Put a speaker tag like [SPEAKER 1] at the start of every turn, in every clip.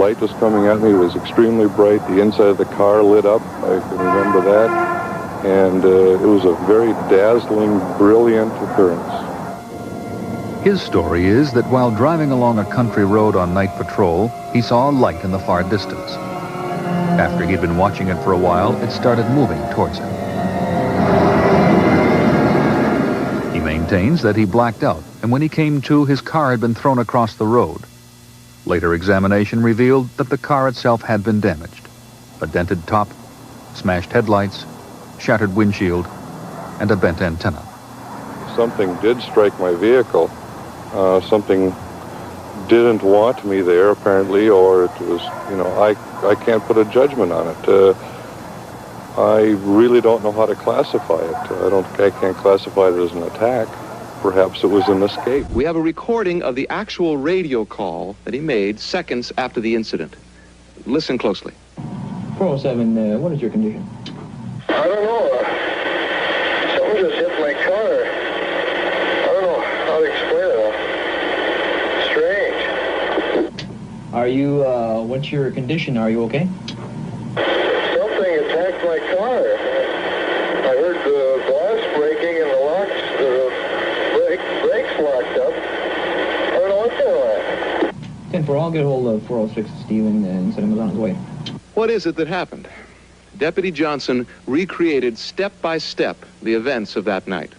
[SPEAKER 1] light was coming at me. It was extremely bright. The inside of the car lit up. I can remember that. And it was a very dazzling, brilliant occurrence.
[SPEAKER 2] His story is that while driving along a country road on night patrol, he saw a light in the far distance. After he'd been watching it for a while, it started moving towards him. He maintains that he blacked out, and when he came to, his car had been thrown across the road. Later examination revealed that the car itself had been damaged. A dented top, smashed headlights, shattered windshield, and a bent antenna.
[SPEAKER 1] Something did strike my vehicle. Something didn't want me there, apparently, or it was, I can't put a judgment on it. I really don't know how to classify it. I can't classify it as an attack. Perhaps it was an escape.
[SPEAKER 3] We have a recording of the actual radio call that he made seconds after the incident. Listen closely.
[SPEAKER 4] 407, what is your condition?
[SPEAKER 5] I don't know. Someone just hit my car. I don't know how to explain it. Strange.
[SPEAKER 4] Are you, what's your condition? Are you okay?
[SPEAKER 5] Something attacked my car. I heard the glass breaking and the brakes locked up. I don't know what's going on.
[SPEAKER 4] 10-4, I'll get hold of 406 Stephen and send him on his way.
[SPEAKER 3] What is it that happened? Deputy Johnson recreated step by step the events of that night.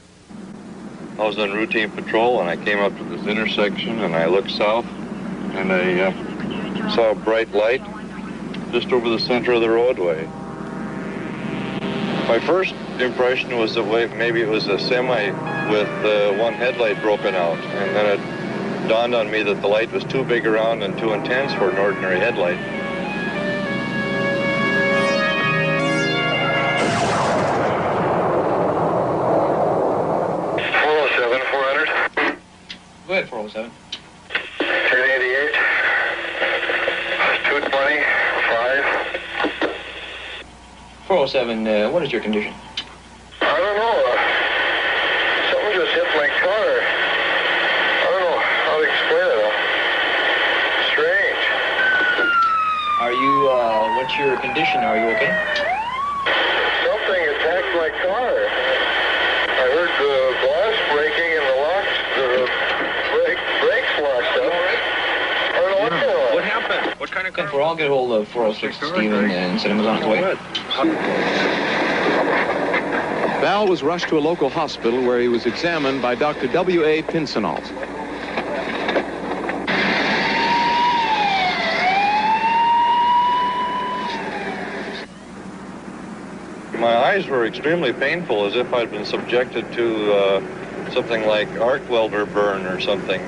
[SPEAKER 1] I was on routine patrol and I came up to this intersection and I looked south and I saw a bright light just over the center of the roadway. My first impression was that maybe it was a semi with one headlight broken out, and then it dawned on me that the light was too big around and too intense for an ordinary headlight.
[SPEAKER 4] Go ahead, 407.
[SPEAKER 5] 1088, 220, 5.
[SPEAKER 4] 407, what is your condition?
[SPEAKER 5] I don't know. Someone just hit my car. I don't know how to explain it. Strange.
[SPEAKER 4] Are you, what's your condition? Are you okay?
[SPEAKER 5] Something attacked my car. I heard the glass breaking and the brakes locked up. I don't know what's going on.
[SPEAKER 3] What happened? What kind of car?
[SPEAKER 4] 10-4, I'll get hold of 406 Stephen and send him on his way.
[SPEAKER 3] Val was rushed to a local hospital where he was examined by Dr. W.A. Pinsonals.
[SPEAKER 1] My eyes were extremely painful, as if I'd been subjected to something like arc welder burn or something.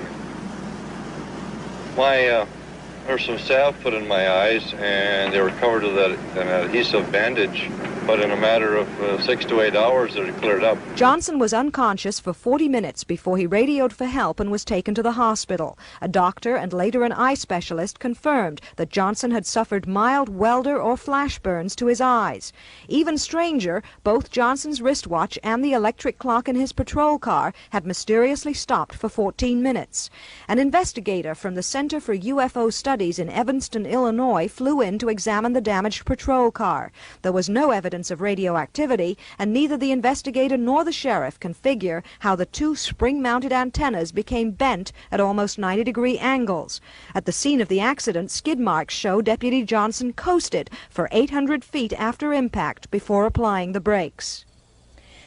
[SPEAKER 1] There was some salve put in my eyes, and they were covered with an adhesive bandage. But in a matter of 6 to 8 hours, it had cleared up.
[SPEAKER 6] Johnson was unconscious for 40 minutes before he radioed for help and was taken to the hospital. A doctor and later an eye specialist confirmed that Johnson had suffered mild welder or flash burns to his eyes. Even stranger, both Johnson's wristwatch and the electric clock in his patrol car had mysteriously stopped for 14 minutes. An investigator from the Center for UFO Studies in Evanston, Illinois, flew in to examine the damaged patrol car. There was no evidence of radioactivity, and neither the investigator nor the sheriff can figure how the two spring-mounted antennas became bent at almost 90-degree angles. At the scene of the accident, skid marks show Deputy Johnson coasted for 800 feet after impact before applying the brakes.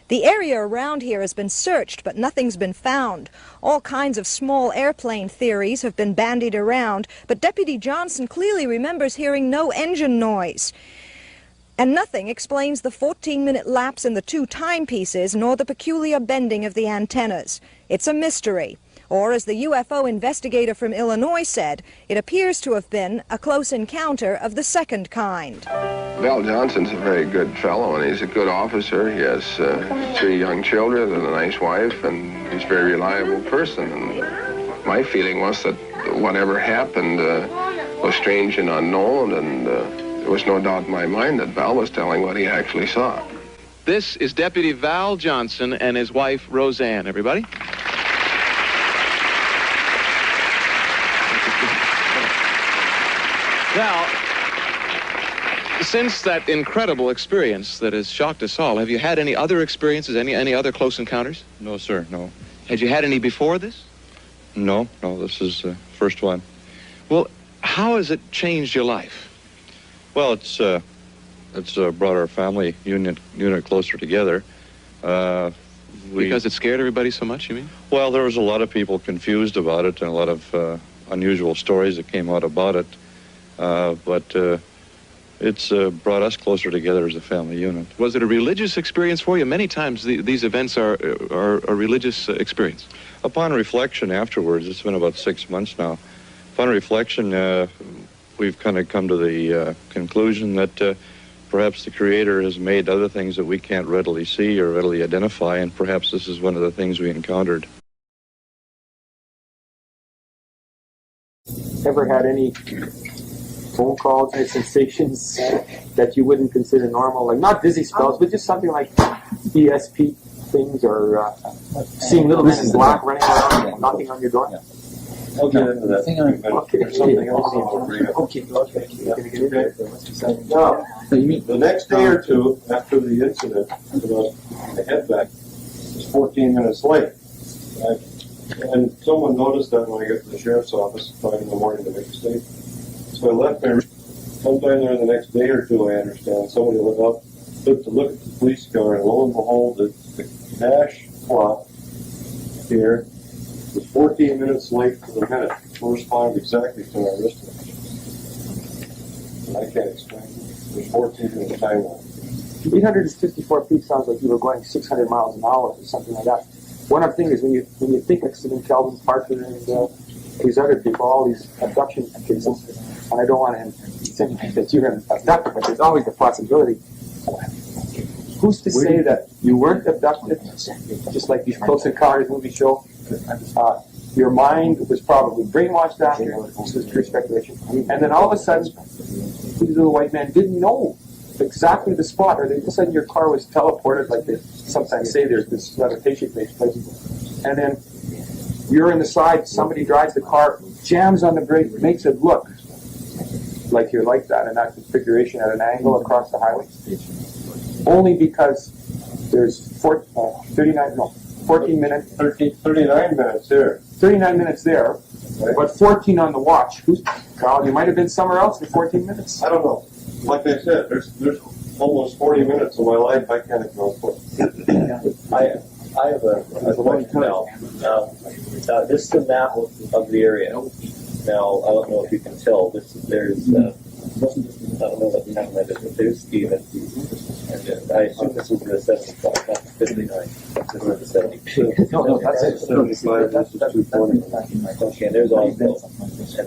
[SPEAKER 6] The area around here has been searched, but nothing's been found. All kinds of small airplane theories have been bandied around, but Deputy Johnson clearly remembers hearing no engine noise. And nothing explains the 14-minute lapse in the two timepieces, nor the peculiar bending of the antennas. It's a mystery. Or, as the UFO investigator from Illinois said, it appears to have been a close encounter of the second kind.
[SPEAKER 7] Val Johnson's a very good fellow, and he's a good officer. He has 3 young children and a nice wife, and he's a very reliable person. And my feeling was that whatever happened was strange and unknown, and there was no doubt in my mind that Val was telling what he actually saw.
[SPEAKER 3] This is Deputy Val Johnson and his wife, Roseanne. Everybody? Now, since that incredible experience that has shocked us all, have you had any other experiences, any other close encounters?
[SPEAKER 1] No, sir, no.
[SPEAKER 3] Had you had any before this?
[SPEAKER 1] No, this is the first one.
[SPEAKER 3] Well, how has it changed your life?
[SPEAKER 1] Well, it's brought our family unit closer together.
[SPEAKER 3] Because it scared everybody so much, you mean?
[SPEAKER 1] Well, there was a lot of people confused about it and a lot of unusual stories that came out about it. But it's brought us closer together as a family unit.
[SPEAKER 3] Was it a religious experience for you? Many times these events are a religious experience.
[SPEAKER 1] Upon reflection afterwards, it's been about 6 months now, upon reflection, we've kind of come to the conclusion that perhaps the Creator has made other things that we can't readily see or readily identify, and perhaps this is one of the things we encountered.
[SPEAKER 8] Ever had any phone calls or sensations that you wouldn't consider normal? Like not dizzy spells, but just something like ESP things, or seeing little Mrs. Black running around and knocking on your door?
[SPEAKER 9] Yeah. I'll get into that. There's something else I'll bring up.
[SPEAKER 8] Okay.
[SPEAKER 9] Now, the next day or two after the incident, the head back was 14 minutes late. And someone noticed that when I got to the sheriff's office at 5 in the morning to make a statement. So I left there. Sometime there the next day or two, I understand, somebody went up, took to look at the police car, and lo and behold, the dash clock here was 14 minutes late to the minute, corresponded exactly to our wristwatch. And I can't explain it. There's 14 minutes time line.
[SPEAKER 8] 854 feet sounds like you were going 600 miles an hour or something like that. One other thing is when you think of Calvin Parker and these other people, all these abduction cases, and I don't want to say that you have abducted, but there's always the possibility. Who's to say that you weren't abducted, just like these Close Encounters movies show? Your mind was probably brainwashed after, this is pure speculation, and then all of a sudden, these little white men didn't know exactly the spot, or all of a sudden your car was teleported, like they sometimes say there's this levitation-based place, and then you're in the side, somebody drives the car, jams on the brake, makes it look like you're like that in that configuration at an angle across the highway, only because there's 14 minutes.
[SPEAKER 9] 39 minutes there.
[SPEAKER 8] 39 minutes there, right, but 14 on the watch. Carl, you might have been somewhere else in 14 minutes.
[SPEAKER 9] I don't know. Like I said, there's almost 40 minutes of my life I can't account for.
[SPEAKER 10] I have a question now. This is a map of the area. Now, I don't know if you can tell. There's I don't know what time that is, but there's Steven. And I assume this is the 75, not the 59. This is the 72.
[SPEAKER 9] No, that's it. 75, this is 240.
[SPEAKER 10] Okay, and there's also, and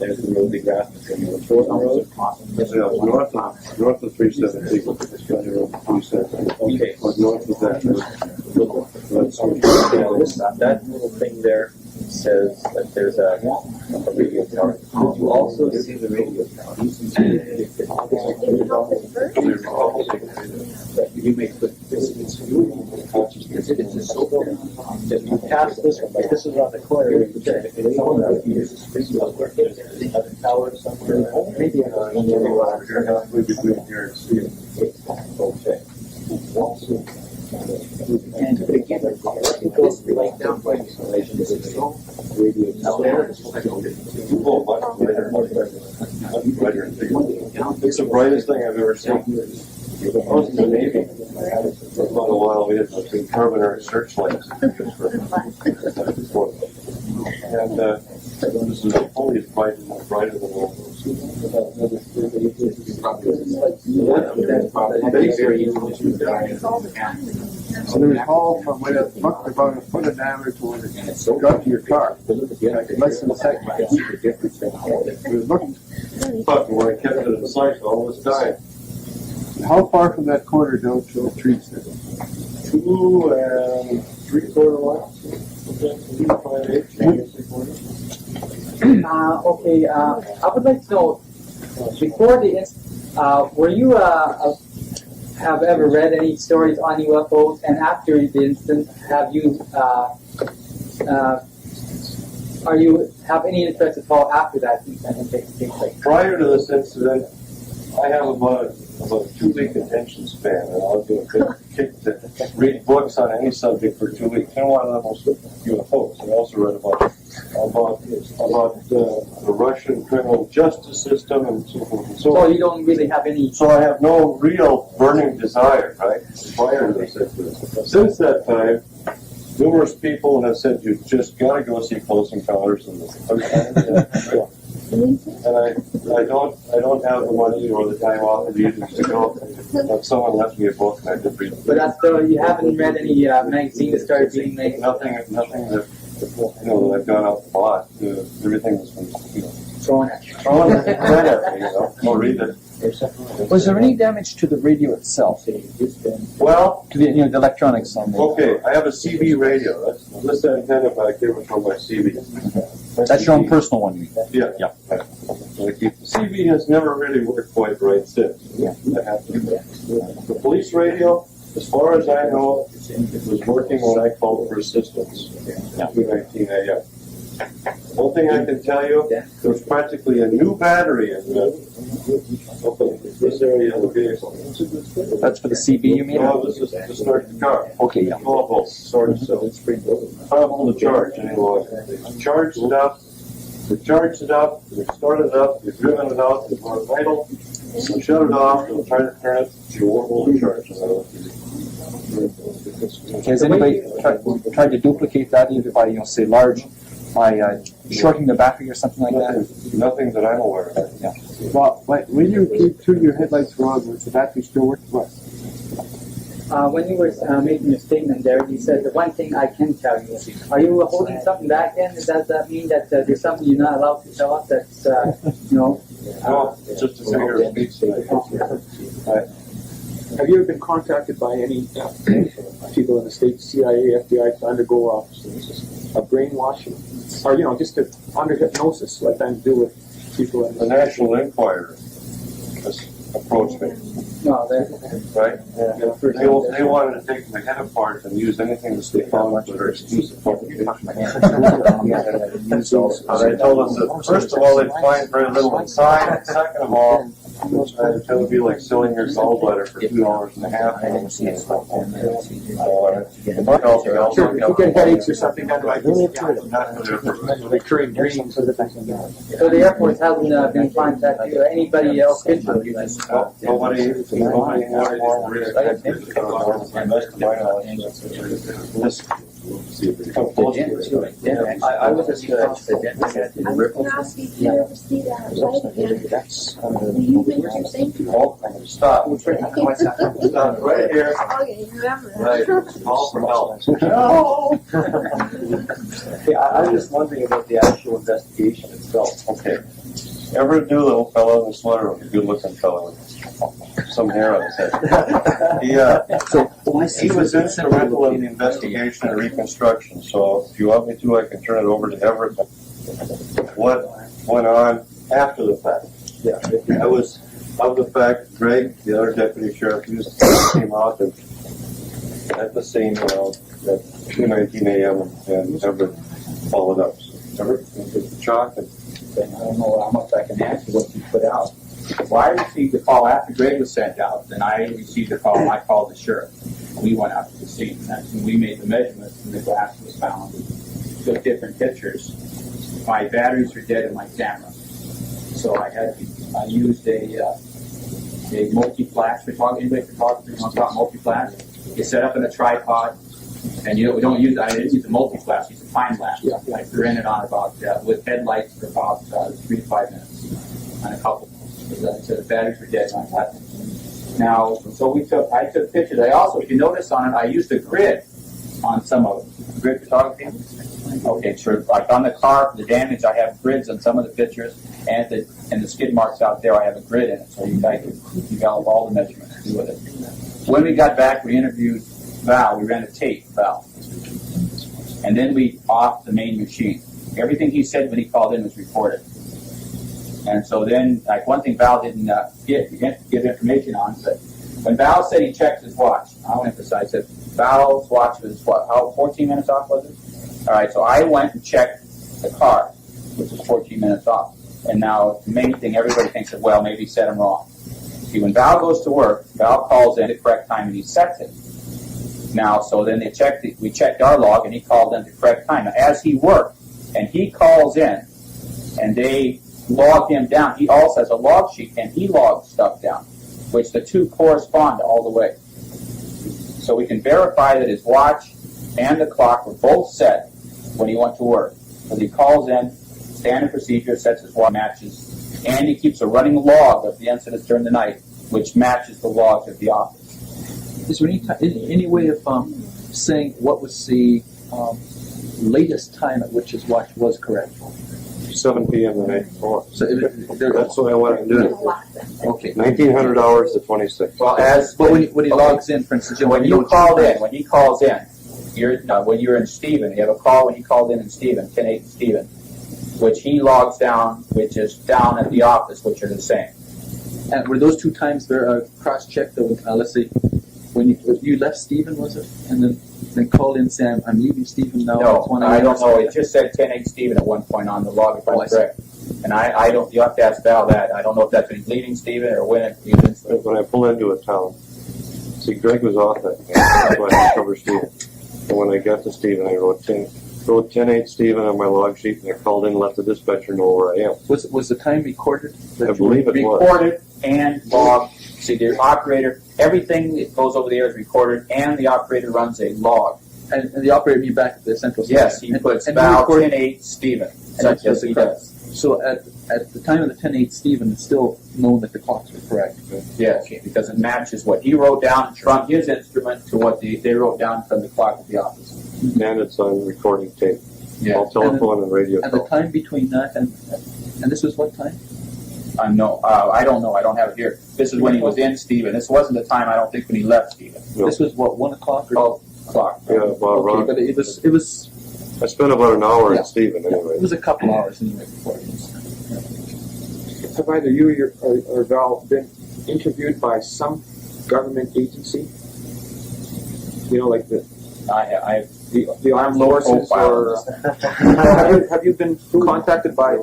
[SPEAKER 10] there's the road, the graphics, and the Jordan Road.
[SPEAKER 9] North of 317. County Road 317.
[SPEAKER 10] Okay.
[SPEAKER 9] Or north of that.
[SPEAKER 10] That little thing there says that there's a radio tower. Did you also see the radio tower? You may put this if you pass this one, like this is on the corner, if it's on that, you use this there's another tower somewhere. Maybe
[SPEAKER 9] halfway between here and Steel.
[SPEAKER 10] Okay.
[SPEAKER 8] And again, it goes right down by radio tower.
[SPEAKER 9] It's the brightest thing I've ever seen. I was in the Navy. For about a while, we had some carbonary searchlights. And this is fully as bright and brighter than all those.
[SPEAKER 11] So there's a hole from where it looked about a foot of diameter to where it got to your car. Like less than a second. It was looking.
[SPEAKER 9] But when I kept it in sight all this time.
[SPEAKER 11] How far from that corner down to the trees there?
[SPEAKER 9] 2 3/4 miles.
[SPEAKER 12] Okay, I would like to know, before the incident, were you have ever read any stories on UFOs, and after the incident, have you Are you have any interest at all after that incident takes place?
[SPEAKER 9] Prior to this incident, I have about a 2-week attention span, and I'll do a good kick to read books on any subject for 2 weeks. And one of them was UFOs. I also read about the Russian criminal justice system and so forth and so on.
[SPEAKER 12] So you don't really have any...
[SPEAKER 9] So I have no real burning desire, right, prior to this incident. Since that time, numerous people have said you've just got to go see Close Encounters and I don't have the money or the time off of the evenings to go. But someone left me a book and I did read it.
[SPEAKER 12] But that's still, you haven't read any magazine that started being made?
[SPEAKER 9] Nothing that that I've gone out and bought. Everything has been
[SPEAKER 12] thrown at you.
[SPEAKER 9] Read it, I'll read it.
[SPEAKER 13] Was there any damage to the radio itself?
[SPEAKER 9] Well,
[SPEAKER 13] to the the electronics on the.
[SPEAKER 9] Okay, I have a CB radio. This antenna back here was from my CB.
[SPEAKER 13] That's your own personal one, you mean?
[SPEAKER 9] Yeah. The CB has never really worked quite right since.
[SPEAKER 13] Yeah.
[SPEAKER 9] The police radio, as far as I know, it was working when I called for assistance. 2:19 a.m. One thing I can tell you, there was practically a new battery in this area of the vehicle.
[SPEAKER 13] That's for the CB, you mean?
[SPEAKER 9] No, this is to start the car.
[SPEAKER 13] Okay, yeah.
[SPEAKER 9] 12 volts, sort of so. I don't hold the charge any longer. Charged it up, we charged it up, we started it up, we've driven it out, we've run idle, we shut it off, we'll try to turn it, you won't hold the charge.
[SPEAKER 13] Has anybody tried to duplicate that either by, say, shorting the battery or something like that?
[SPEAKER 9] Nothing that I'm aware of.
[SPEAKER 13] Yeah.
[SPEAKER 11] Well, when you keep your headlights were on, was the battery still working? What?
[SPEAKER 12] When you were making your statement there, you said the one thing I can tell you. Are you holding something back then? Does that mean that there's something you're not allowed to tell us that's,
[SPEAKER 9] No, it's just a figure of speech.
[SPEAKER 8] Have you ever been contacted by any people in the States, CIA, FBI, to undergo a brainwashing? Or, just under hypnosis, like I do with people in
[SPEAKER 9] the National Enquirer has approached me.
[SPEAKER 12] No,
[SPEAKER 9] right? They wanted to take my head apart and use anything that they found with their exclusive publication. I told them that, first of all, they'd find very little inside, and second of all, it would be like selling your gallbladder for $2.50.
[SPEAKER 8] You get headaches or something, recurring dreams.
[SPEAKER 12] So the Air Force hasn't been contacted or anybody else interested?
[SPEAKER 9] Nobody more
[SPEAKER 10] I was just
[SPEAKER 14] I was going to ask you if you ever see that light again. Do you think you're saying?
[SPEAKER 9] Stop. Stop right here.
[SPEAKER 14] Okay, remember that.
[SPEAKER 9] Right. Call for help.
[SPEAKER 10] No! Okay, I was just wondering about the actual investigation itself.
[SPEAKER 9] Okay. Everett Doolittle fellow in the sweater was a good-looking fellow with some hair on his head. He was instrumental in the investigation and reconstruction, so if you want me to, I can turn it over to Everett. What went on after the fact?
[SPEAKER 10] Yeah.
[SPEAKER 9] I was of the fact Greg, the other deputy sheriff, came out and at the scene around at 2:19 a.m. and Everett followed up. So Everett took the chalk and
[SPEAKER 15] I don't know how much I can answer what you put out. Well, I received the call after Greg was sent out. Then I received the call, and I called the sheriff. We went out to the scene, and that's when we made the measurements, and the glass was found. Took different pictures. My batteries were dead in my camera, so I used a multi-flash. Anybody photography wants to talk multi-flash? You set up in a tripod, and we don't use. I didn't use a multi-flash. Use a time lapse. I ran it on about with headlights for about 3 to 5 minutes on a couple. So the batteries were dead on that. Now, so I took pictures. I also, if you notice on it, I used a grid on some of it. Grid photography. Okay, sure. Like on the car, the damage, I have grids on some of the pictures, and the skid marks out there, I have a grid in it. So you got all the measurements to do with it. When we got back, we interviewed Val. We ran a tape, Val. And then we off the main machine. Everything he said when he called in was recorded. And so then, like one thing Val didn't give information on, but when Val said he checked his watch, I'll emphasize that Val's watch was, 14 minutes off, was it? All right, so I went and checked the car, which is 14 minutes off. And now the main thing, everybody thinks that, well, maybe he set him wrong. See, when Val goes to work, Val calls in the correct time and he sets it. Now, so then we checked our log and he called in the correct time. Now, as he worked and he calls in and they log him down, he also has a log sheet and he logs stuff down, which the two correspond all the way. So we can verify that his watch and the clock were both set when he went to work. So he calls in, standard procedure, sets his watch, matches, and he keeps a running log of the incidents during the night, which matches the logs of the office.
[SPEAKER 13] Is there any way of saying what was the latest time at which his watch was correct?
[SPEAKER 9] 7 p.m. the night before.
[SPEAKER 13] So
[SPEAKER 9] that's what I want to do.
[SPEAKER 13] Okay.
[SPEAKER 9] 1900 hours to 26.
[SPEAKER 15] Well,
[SPEAKER 13] but when he logs in, for instance,
[SPEAKER 15] when he calls in, when you're in Stephen, you have a call when he called in Stephen, 10-8 in Stephen, which he logs down, which is down at the office, which are the same.
[SPEAKER 13] And were those two times there cross-checked? Let's say when you left Stephen, was it? And then called in saying, I'm leaving Stephen now.
[SPEAKER 15] No, I don't know. It just said 10-8 Stephen at one point on the log, if I'm correct. And I don't. You have to ask Val that. I don't know if that's when he's leaving Stephen or when he was.
[SPEAKER 9] When I pull into a town, see, Greg was off that day. That's why I covered Stephen. And when I got to Stephen, I wrote 10-8 Stephen on my log sheet, and I called in and let the dispatcher know where I am.
[SPEAKER 13] Was the time recorded?
[SPEAKER 9] I believe it was.
[SPEAKER 15] Recorded and logged. See, the operator, everything that goes over the air is recorded, and the operator runs a log.
[SPEAKER 13] And the operator be back at the central station?
[SPEAKER 15] Yes, he puts Val 10-8 Stephen. Yes, he does.
[SPEAKER 13] So at the time of the 10-8 Stephen, it's still known that the clocks were correct?
[SPEAKER 15] Yes, because it matches what he wrote down from his instrument to what they wrote down from the clock at the office.
[SPEAKER 9] And it's on recording tape.
[SPEAKER 15] Yeah.
[SPEAKER 9] All telephone and radio.
[SPEAKER 13] And the time between that and this was what time?
[SPEAKER 15] No, I don't know. I don't have it here. This is when he was in Stephen. This wasn't the time, I don't think, when he left Stephen.
[SPEAKER 9] No.
[SPEAKER 13] This was what, 1 o'clock or
[SPEAKER 15] 12 o'clock?
[SPEAKER 9] Yeah, about around.
[SPEAKER 13] But it was.
[SPEAKER 9] I spent about an hour in Stephen anyway.
[SPEAKER 13] It was a couple hours anyway before it was.
[SPEAKER 8] Have either you or Val been interviewed by some government agency? You know, like the the armed forces, or have you been contacted by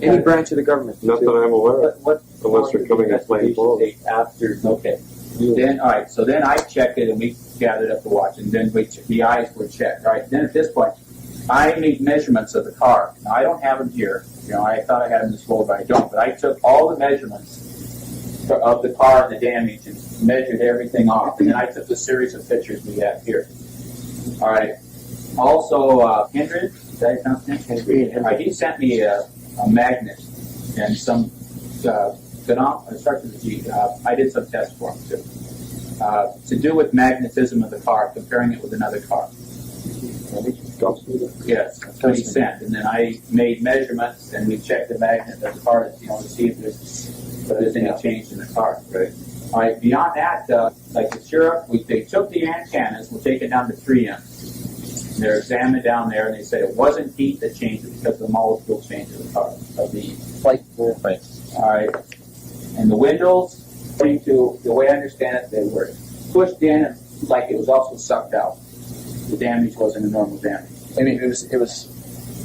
[SPEAKER 8] any branch of the government?
[SPEAKER 9] Not that I'm aware of. Unless they're coming in plain clothes.
[SPEAKER 15] After, okay. Then, all right, so then I checked it and we gathered up the watch, and then the eyes were checked. All right, then at this point, I made measurements of the car. Now, I don't have them here. You know, I thought I had them this low, but I don't. But I took all the measurements of the car and the damage and measured everything off. And then I took the series of pictures we have here. All right. Also, Hendred, is that something? All right, he sent me a magnet and some I did some tests for him too. To do with magnetism of the car, comparing it with another car. Yes, that's what he sent. And then I made measurements and we checked the magnet of the car, to see if there's any change in the car. Right. All right. Beyond that, like the sheriff, they took the antennas, we'll take it down to 3 inches. They're examined down there, and they said it wasn't heat that changed it because of the molecule change of the car, of the flight. All right. And the windows, according to the way I understand it, they were pushed in and like it was also sucked out. The damage wasn't a normal damage. I mean, it was.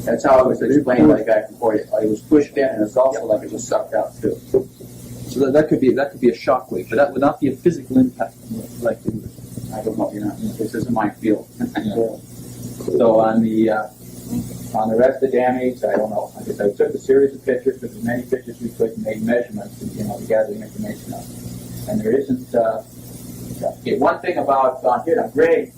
[SPEAKER 15] That's how it was explained by the guy from Korea. It was pushed in, and it's also like it was sucked out too.
[SPEAKER 13] So that could be a shock wave, but that would not be a physical impact. Like
[SPEAKER 15] I don't know. This isn't my field. So on the rest of the damage, I don't know. Like I said, I took a series of pictures, took as many pictures we could, and made measurements, to gather the information up. And there isn't. Okay, one thing about on here, now Greg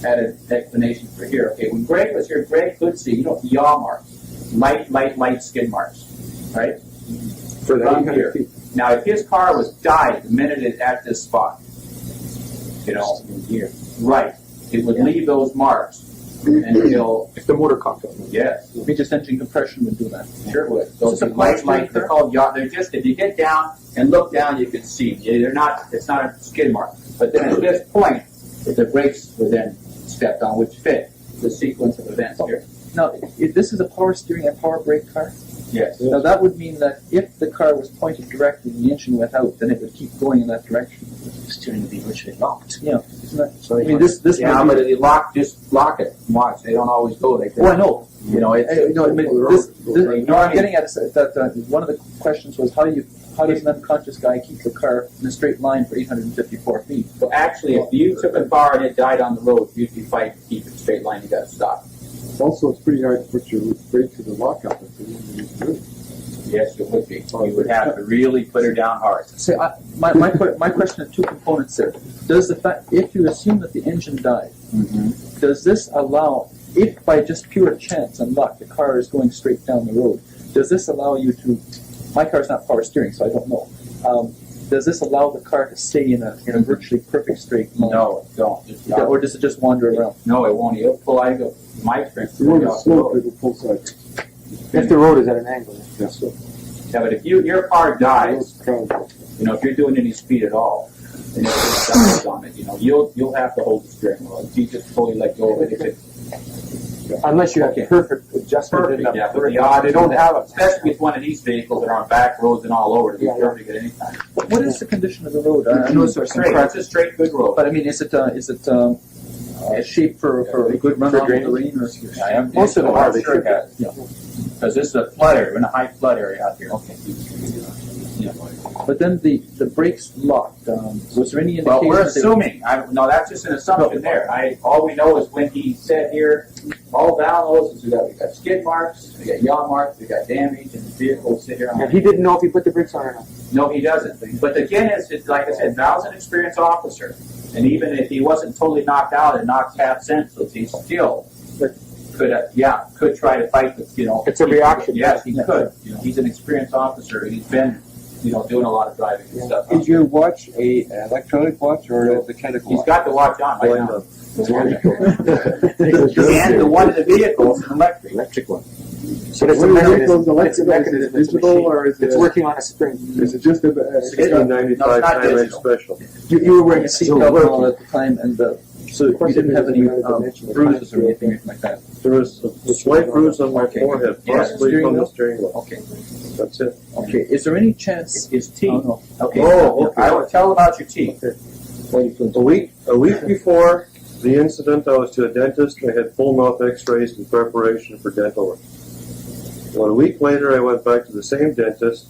[SPEAKER 15] had an explanation for here. Okay, when Greg was here, Greg could see, yaw marks, light skin marks, right?
[SPEAKER 8] For
[SPEAKER 15] from here. Now, if his car was dyed the minute it at this spot, here, right, it would leave those marks until
[SPEAKER 8] if the motor caught them.
[SPEAKER 15] Yes,
[SPEAKER 13] maybe just engine compression would do that.
[SPEAKER 15] Sure would. Those light, they're called yaw. They're just, if you get down and look down, you can see. They're not. It's not a skid mark. But then at this point, the brakes were then stepped on, which fit the sequence of events here.
[SPEAKER 13] Now, if this is a power steering and power brake car?
[SPEAKER 15] Yes.
[SPEAKER 13] Now, that would mean that if the car was pointed directly and the engine went out, then it would keep going in that direction. The steering would be virtually locked. Yeah. Isn't that?
[SPEAKER 15] So
[SPEAKER 13] I mean, this
[SPEAKER 15] yeah,
[SPEAKER 13] might
[SPEAKER 15] but
[SPEAKER 13] be,
[SPEAKER 15] you just lock it and watch. They don't always go like that.
[SPEAKER 13] oh, I know.
[SPEAKER 15] You know, it's,
[SPEAKER 13] I mean, what I'm getting at is that one of the questions was how does an unconscious guy keep the car in a straight line for 854 feet?
[SPEAKER 15] well, actually, if you took a car and it died on the road, you'd be fighting to keep it straight line. You got to stop.
[SPEAKER 11] Also, it's pretty hard to put your brake to the lockup if you do.
[SPEAKER 15] Yes, it would be. You would have to really put her down hard.
[SPEAKER 13] See, my question had two components there. Does the fact, if you assume that the engine died, does this allow, if by just pure chance and luck the car is going straight down the road, does this allow you to, my car's not power steering, so I don't know, does this allow the car to stay in a virtually perfect straight line?
[SPEAKER 15] No, it don't.
[SPEAKER 13] Or does it just wander around?
[SPEAKER 15] No, it won't. It'll pull out of my experience.
[SPEAKER 11] The road is slow, it will pull side.
[SPEAKER 8] If the road is at an angle.
[SPEAKER 11] Yes.
[SPEAKER 15] Yeah, but if your car dies, you know, if you're doing any speed at all, and it just dies on it, you know, you'll have to hold the steering wheel. If you just fully let go of it, if it
[SPEAKER 8] Unless you have perfect adjustment.
[SPEAKER 15] perfect, yeah, but the
[SPEAKER 8] They
[SPEAKER 15] odds
[SPEAKER 8] don't have it.
[SPEAKER 15] especially with one of these vehicles that are on back roads and all over, to be perfect at any time.
[SPEAKER 13] What is the condition of the road? I know it's
[SPEAKER 15] Straight, it's a straight good road.
[SPEAKER 13] but I mean, is it shaped for a good run off the rain? Or?
[SPEAKER 8] Most of them are.
[SPEAKER 15] I'm sure it has. Because this is a flood area, we're in a high flood area out here. Okay. Yeah.
[SPEAKER 13] But then the brakes locked. Was there any indication?
[SPEAKER 15] Well, we're
[SPEAKER 13] that they-
[SPEAKER 15] assuming. No, that's just an assumption there. All we know is when he said here, all Val knows is we got skid marks, we got yaw marks, we got damage, and the vehicle will sit here on.
[SPEAKER 8] And he didn't know if he put the brakes on or not.
[SPEAKER 15] No, he doesn't. But again, it's like I said, Val's an experienced officer, and even if he wasn't totally knocked out and knocked half senseless, he still could try to fight with, you know.
[SPEAKER 8] It's a reaction.
[SPEAKER 15] Yes, he could. You know, he's an experienced officer, and he's been, you know, doing a lot of driving and stuff.
[SPEAKER 11] Is your watch a electronic watch or a mechanical
[SPEAKER 15] He's
[SPEAKER 11] watch?
[SPEAKER 15] got the watch on right now. And the one in the vehicle is an electric.
[SPEAKER 8] Electric one.
[SPEAKER 11] So
[SPEAKER 8] But it's
[SPEAKER 11] what
[SPEAKER 8] a
[SPEAKER 11] is it?
[SPEAKER 8] mechanism.
[SPEAKER 11] Is it digital or is it?
[SPEAKER 8] It's working on a spring.
[SPEAKER 11] Is it just a?
[SPEAKER 9] 1695 Thailand special.
[SPEAKER 13] You were wearing a seatbelt and all at the time, and so you didn't have any bruises or anything like that.
[SPEAKER 9] There was a slight bruise on my forehead, possibly from the steering wheel.
[SPEAKER 13] Okay.
[SPEAKER 9] That's it.
[SPEAKER 13] Okay. Is there any chance?
[SPEAKER 15] His teeth.
[SPEAKER 13] Oh, no.
[SPEAKER 15] Okay.
[SPEAKER 9] Oh, okay.
[SPEAKER 15] I will tell about your teeth.
[SPEAKER 9] A week before the incident, I was to a dentist. I had full mouth x-rays in preparation for dental work. Well, a week later, I went back to the same dentist,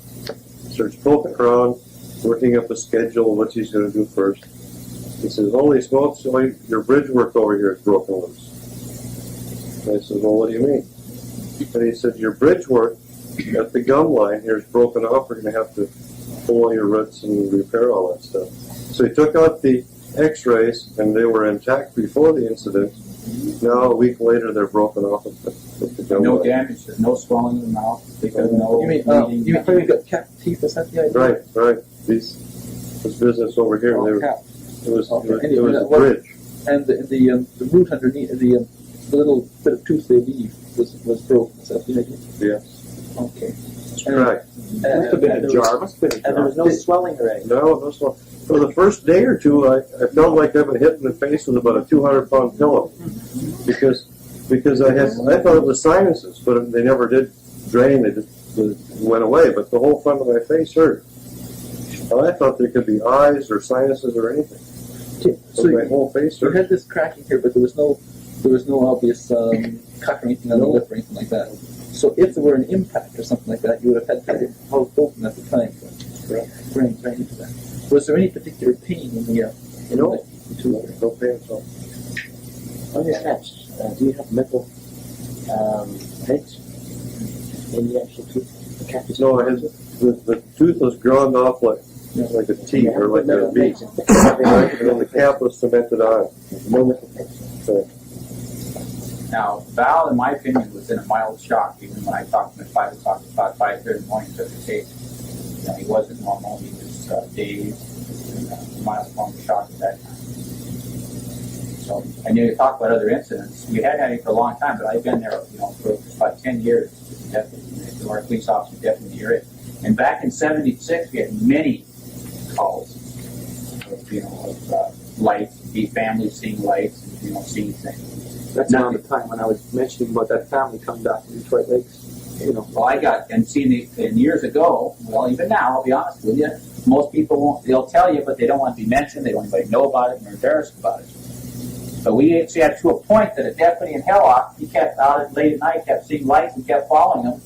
[SPEAKER 9] started poking around, working up a schedule of what he's going to do first. He says, holy smokes, your bridge work over here is broken loose. And I said, well, what do you mean? And he said, your bridge work at the gum line here is broken off. We're going to have to pull all your roots and repair all that stuff. So he took out the x-rays, and they were intact before the incident. Now, a week later, they're broken off at the gum
[SPEAKER 15] No
[SPEAKER 9] line.
[SPEAKER 15] damage, there's no swelling in the mouth, because no
[SPEAKER 13] You mean
[SPEAKER 15] bleeding.
[SPEAKER 13] you got cap teeth? Is that the idea?
[SPEAKER 9] Right. This business over here,
[SPEAKER 13] Oh,
[SPEAKER 9] it
[SPEAKER 13] cap.
[SPEAKER 9] was
[SPEAKER 13] Okay.
[SPEAKER 9] a bridge.
[SPEAKER 13] And the root underneath, the little bit of tooth they leave was broken. Is that the idea?
[SPEAKER 9] Yes.
[SPEAKER 13] Okay.
[SPEAKER 9] It's cracked.
[SPEAKER 8] Must have been a jar. Must have been a jar.
[SPEAKER 12] And there was no swelling or anything.
[SPEAKER 9] No swelling. For the first day or two, I felt like I've been hit in the face with about a 200-pound pillow, because I thought it was sinuses, but they never did drain. They just went away. But the whole front of my face hurt. And I thought there could be eyes or sinuses or anything.
[SPEAKER 13] So
[SPEAKER 9] But my whole face
[SPEAKER 13] you
[SPEAKER 9] hurt.
[SPEAKER 13] had this cracking here, but there was no obvious cut or anything on the lip or anything like that. So if there were an impact or something like that, you would have had to hold open at the time to bring into that. Was there any particular pain in the
[SPEAKER 9] No pain at all.
[SPEAKER 12] On your snaps, do you have metal heads in the actual tooth? The cap is
[SPEAKER 9] No, the tooth was ground off like a T or like a V, and then the cap was cemented on.
[SPEAKER 12] no metal heads.
[SPEAKER 9] So,
[SPEAKER 15] Now, Val, in my opinion, was in a mild shock, even when I talked to him at 5 o'clock, about 5:30 in the morning, took the tape. You know, he wasn't normal, he was dazed, and mild form of shock at that time. So, and you talk about other incidents. We hadn't had it for a long time, but I've been there, you know, for about 10 years. Definitely, our police officers definitely hear it. And back in '76, we had many calls of, you know, of lights, families seeing lights, and, you know, seeing things.
[SPEAKER 8] That's around the time when I was mentioning about that family coming back from Detroit Lakes.
[SPEAKER 15] Well, I got, and years ago, well, even now, I'll be honest with you, most people won't, they'll tell you, but they don't want to be mentioned, they don't want anybody to know about it, and they're embarrassed about it. But we actually had to a point that a deputy in Hellock, he kept out late at night, kept seeing lights and kept following them,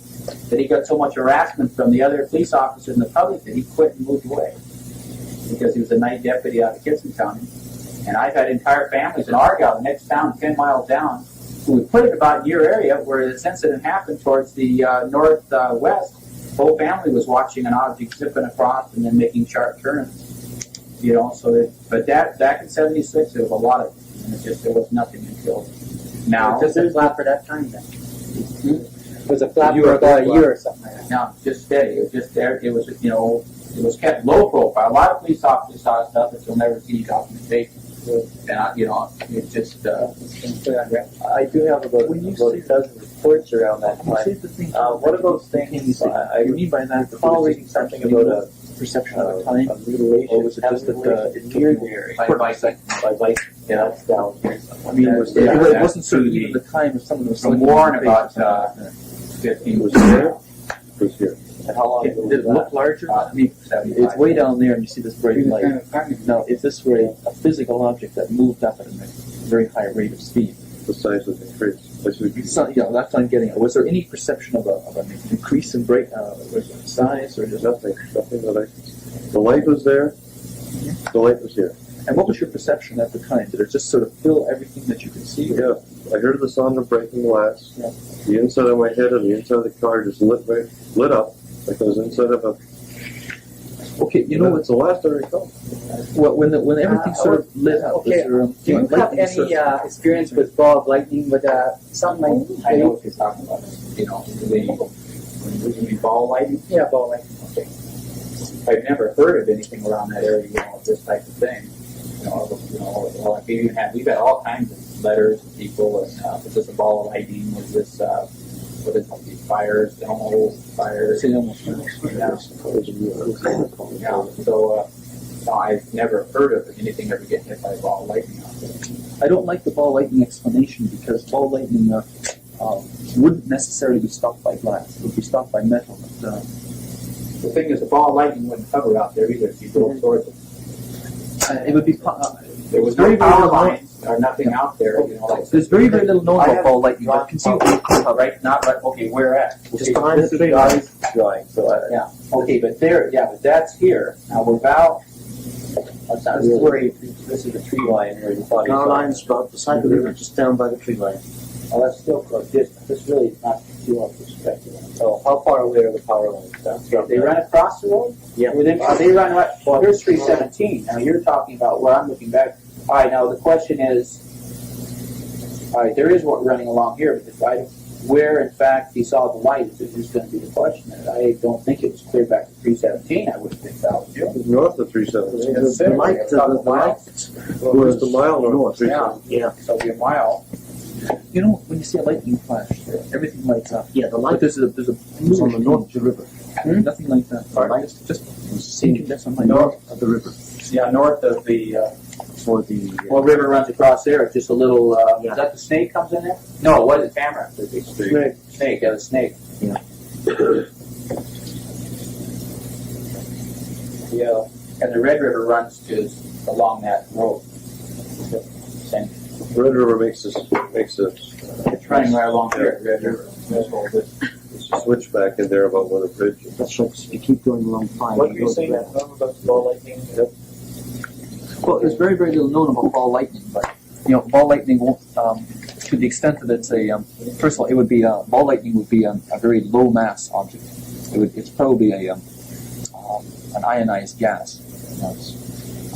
[SPEAKER 15] that he got so much harassment from the other police officers and the public that he quit and moved away. Because he was a night deputy out of Kitson County. And I've had entire families in Argyle, the next town 10 miles down, who we put it about your area where this incident happened towards the northwest. The whole family was watching an object zipping across and then making sharp turns. So that, but that back in '76, there was a lot of it. And there was nothing until now.
[SPEAKER 12] Just a flat for that time then. It was a flat for about a year or something like that.
[SPEAKER 15] No, just steady. It was just there. It was, it was kept low profile. A lot of police officers saw stuff that you'll never see documentation. And it's just.
[SPEAKER 10] I do have about a dozen reports around that time. One of those things, I mean by that, recall reading something about a
[SPEAKER 13] perception of a time,
[SPEAKER 10] mutilation,
[SPEAKER 13] or was it just that it
[SPEAKER 10] near the area? By bike, yeah, that's down here.
[SPEAKER 13] I mean, it wasn't certain even the time if someone was
[SPEAKER 15] from Warren about 15
[SPEAKER 13] was there.
[SPEAKER 9] Was here.
[SPEAKER 10] And how long
[SPEAKER 13] Did it look larger? I mean, it's way down there, and you see this bright light. Now, if this were a physical object that moved up at a very high rate of speed,
[SPEAKER 9] The size of the trees.
[SPEAKER 13] yeah, that's what I'm getting at. Was there any perception of an increase in size, or just
[SPEAKER 9] nothing that I. The light was there. The light was here.
[SPEAKER 13] And what was your perception at the time? Did it just sort of fill everything that you could see?
[SPEAKER 9] Yeah, I heard the sound of breaking glass.
[SPEAKER 13] Yeah.
[SPEAKER 9] The inside of my head and the inside of the car just lit up like I was inside of a.
[SPEAKER 13] Okay,
[SPEAKER 9] it's the last I recall.
[SPEAKER 13] Well, when everything sort of lit up,
[SPEAKER 12] okay. Do you have any experience with ball of lightning with something like?
[SPEAKER 15] I know what you're talking about. When you ball lightning.
[SPEAKER 12] Yeah, ball lightning.
[SPEAKER 15] Okay. I've never heard of anything around that area. This type of thing. We've had all kinds of letters from people. And was this a ball of lightning? Was this what is it? Fires, almost fires. Yeah. So I've never heard of anything ever getting hit by a ball of lightning out there.
[SPEAKER 13] I don't like the ball lightning explanation because ball lightning wouldn't necessarily be stopped by glass. It would be stopped by metal. But,
[SPEAKER 15] the thing is, the ball of lightning wouldn't cover out there either if you drove towards it.
[SPEAKER 13] It would be.
[SPEAKER 15] There was no power lines or nothing out there.
[SPEAKER 13] There's very little known about ball lightning. But conceivably,
[SPEAKER 15] right? Not right. Okay, where at?
[SPEAKER 10] Just behind the tree line.
[SPEAKER 15] Yeah. Okay, but there. Yeah, but that's here. Now we're about.
[SPEAKER 10] This is the tree line where the body.
[SPEAKER 16] Power line's about beside the river, just down by the tree line.
[SPEAKER 10] Oh, that's still close. This really is not too much perspective. So how far away are the power lines?
[SPEAKER 15] They run across the road?
[SPEAKER 10] Yeah.
[SPEAKER 15] They run right. Well, here's 317. Now you're talking about where I'm looking back. All right. Now the question is, all right, there is one running along here, but where in fact he saw the light is just going to be the question. I don't think it was clear back to 317. I would think that was you.
[SPEAKER 9] North of 317.
[SPEAKER 16] The light
[SPEAKER 9] was the mile north.
[SPEAKER 15] Yeah. So it'll be a mile.
[SPEAKER 13] When you see a lightning flash, everything lights up.
[SPEAKER 16] Yeah, the light.
[SPEAKER 13] But there's a
[SPEAKER 16] on the north of the river.
[SPEAKER 13] Nothing like that. Just thinking that's on my
[SPEAKER 16] north of the river.
[SPEAKER 15] Yeah, north of the.
[SPEAKER 16] For the.
[SPEAKER 15] River runs across there. It's just a little. Is that the snake comes in there? No, what is it? Tamarack. Snake. Yeah, the snake.
[SPEAKER 16] Yeah.
[SPEAKER 15] Yeah, and the Red River runs along that road.
[SPEAKER 9] Red River makes it.
[SPEAKER 15] It's running right along there. Red River.
[SPEAKER 9] It's a switchback in there about where the bridge is.
[SPEAKER 16] That's right. You keep going along fine.
[SPEAKER 10] What were you saying about the ball lightning?
[SPEAKER 13] Well, there's very little known about ball lightning, but ball lightning won't. To the extent that it's first of all, it would be ball lightning would be a very low mass object. It's probably an ionized gas.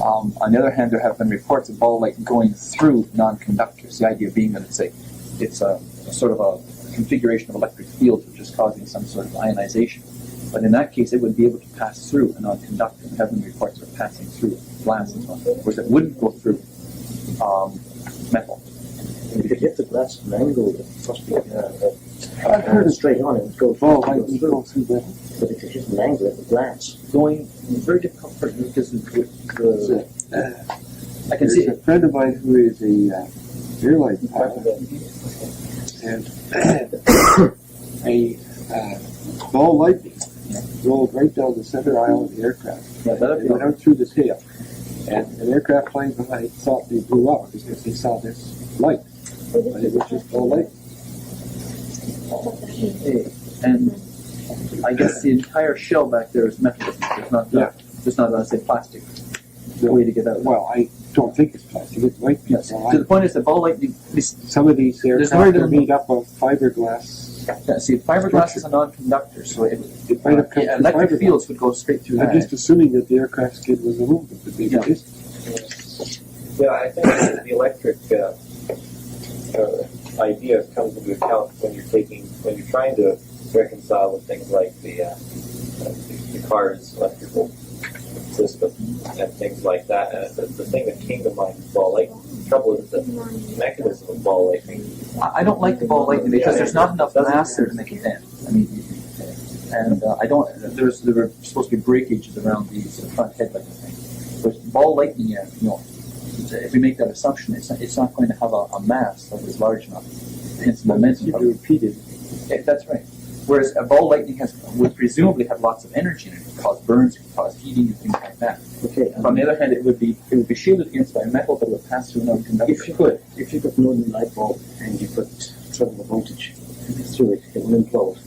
[SPEAKER 13] On the other hand, there have been reports of ball lightning going through non-conductors. The idea being that it's a sort of a configuration of electric fields which is causing some sort of ionization. But in that case, it would be able to pass through a non-conductor. There have been reports of passing through glass and so on, whereas it wouldn't go through metal.
[SPEAKER 16] If it hits the glass at an angle, it must be. I've heard it straight on, it would go through. But if it hits an angle at the glass,
[SPEAKER 13] going very difficult for you because I can see
[SPEAKER 11] a friend of mine who is a airline pilot, and ball lightning rolled right down the center aisle of the aircraft.
[SPEAKER 13] Yeah,
[SPEAKER 11] It went out through the tail. And an aircraft flying behind thought they blew up because they saw this light. But it was just ball lightning.
[SPEAKER 13] Okay. And I guess the entire shell back there is metal. It's not, let's say, plastic. The way to get out.
[SPEAKER 11] Well, I don't think it's plastic. It's white piece.
[SPEAKER 13] So the point is that ball lightning.
[SPEAKER 11] Some of these aircraft are made up of fiberglass.
[SPEAKER 13] Yeah, see, fiberglass is a non-conductor, so electric fields would go straight through that.
[SPEAKER 11] I'm just assuming that the aircraft skid was aluminum, but maybe it isn't.
[SPEAKER 10] Yeah, I think the electric idea comes into account when you're trying to reconcile with things like the car's electrical system and things like that. And the thing that came to mind was ball lightning. The trouble is the mechanism of ball lightning.
[SPEAKER 13] I don't like the ball lightning because there's not enough mass there to make a dent. I mean, and I don't. There were supposed to be breakages around these front headlight thing. But ball lightning, if we make that assumption, it's not going to have a mass that is large enough. Hence, momentum.
[SPEAKER 11] You repeat it.
[SPEAKER 13] Yeah, that's right. Whereas a ball lightning would presumably have lots of energy in it. It could cause burns, it could cause heating, and things like that. Okay. But on the other hand, it would be shielded against by metal, but it would pass through a non-conductor.
[SPEAKER 16] If you put an ordinary light bulb and you put treble the voltage through it, it will implode.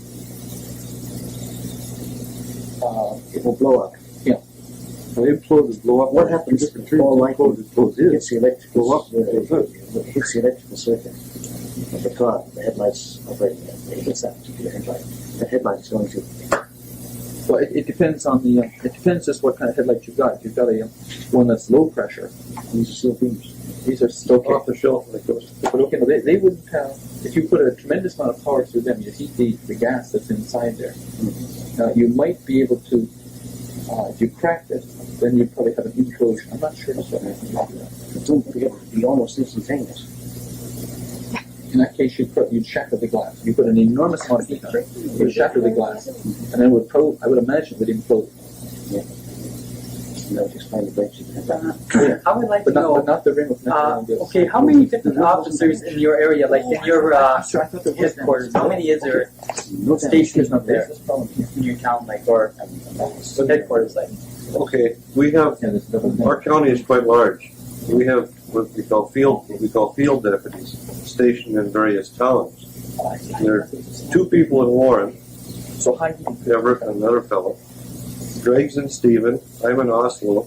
[SPEAKER 16] It will blow up.
[SPEAKER 13] Yeah.
[SPEAKER 11] So implode will blow up.
[SPEAKER 16] What happens if ball lightning hits the electrical hits the electrical circuit of the car, the headlights operating there? It hits that particular headlight. The headlight is going to.
[SPEAKER 13] Well, it depends on the. It depends just what kind of headlight you've got. If you've got one that's low pressure.
[SPEAKER 16] These are still beams.
[SPEAKER 13] These are still off the shelf like those. But okay, they wouldn't have. If you put a tremendous amount of power through them, you heat the gas that's inside there. Mm-hmm. Now you might be able to. If you cracked it, then you'd probably have an implosion. I'm not sure that's what happened.
[SPEAKER 16] But don't forget, it would be almost instantaneous.
[SPEAKER 13] In that case, you'd shatter the glass. You put an enormous amount of heat on it, you'd shatter the glass, and then I would imagine it would implode.
[SPEAKER 16] Yeah. That would explain the breaks you have.
[SPEAKER 12] I would like to know.
[SPEAKER 13] But not the ring of metal.
[SPEAKER 12] Okay, how many different officers in your area, like in your headquarters? How many is there stations up there? Can you count, like, or headquarters, like?
[SPEAKER 9] Okay, we have. Our county is quite large. We have what we call field deputies stationed in various towns. There are 2 people in Warren.
[SPEAKER 13] So
[SPEAKER 9] Everett and another fellow. Greg's in Stephen. I'm in Oslo.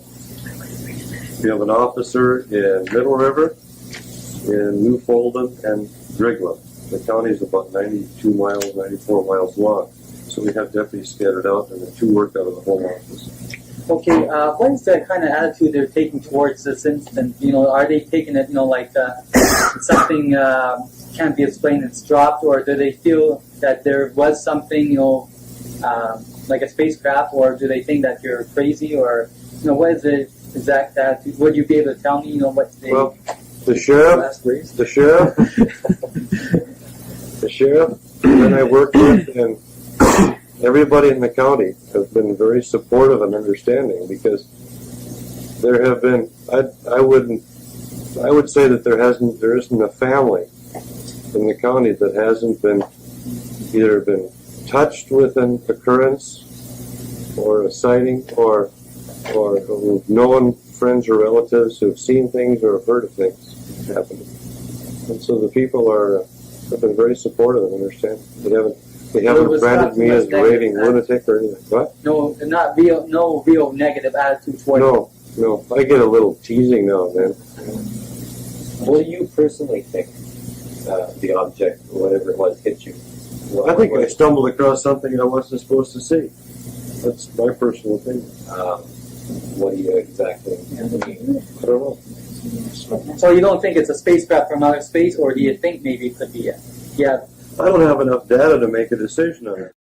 [SPEAKER 9] We have an officer in Middle River, in New Fulton, and Grigla. The county is about 92 miles, 94 miles long. So we have deputies scattered out, and the 2 work out of the home office.
[SPEAKER 12] Okay, what is the kind of attitude they're taking towards this incident? Are they taking it, like something can't be explained, it's dropped, or do they feel that there was something, like a spacecraft, or do they think that you're crazy, or what is the exact attitude? Would you be able to tell me, what they?
[SPEAKER 9] Well, the sheriff, and I work with, and everybody in the county has been very supportive and understanding, because there have been, I would say that there isn't a family in the county that hasn't been either been touched with an occurrence or a sighting, or who've known friends or relatives who've seen things or have heard of things happening. And so the people have been very supportive and understanding. They haven't branded me as a raving lunatic or anything. What?
[SPEAKER 12] No real negative attitude towards it.
[SPEAKER 9] No. I get a little teasing now and then.
[SPEAKER 10] What do you personally think the object, or whatever it was, hit you?
[SPEAKER 9] I think I stumbled across something I wasn't supposed to see. That's my personal opinion.
[SPEAKER 10] What do you exactly mean?
[SPEAKER 9] I don't know.
[SPEAKER 12] So you don't think it's a spacecraft from outer space, or do you think maybe it could be it? Yeah.
[SPEAKER 9] I don't have enough data to make a decision on it.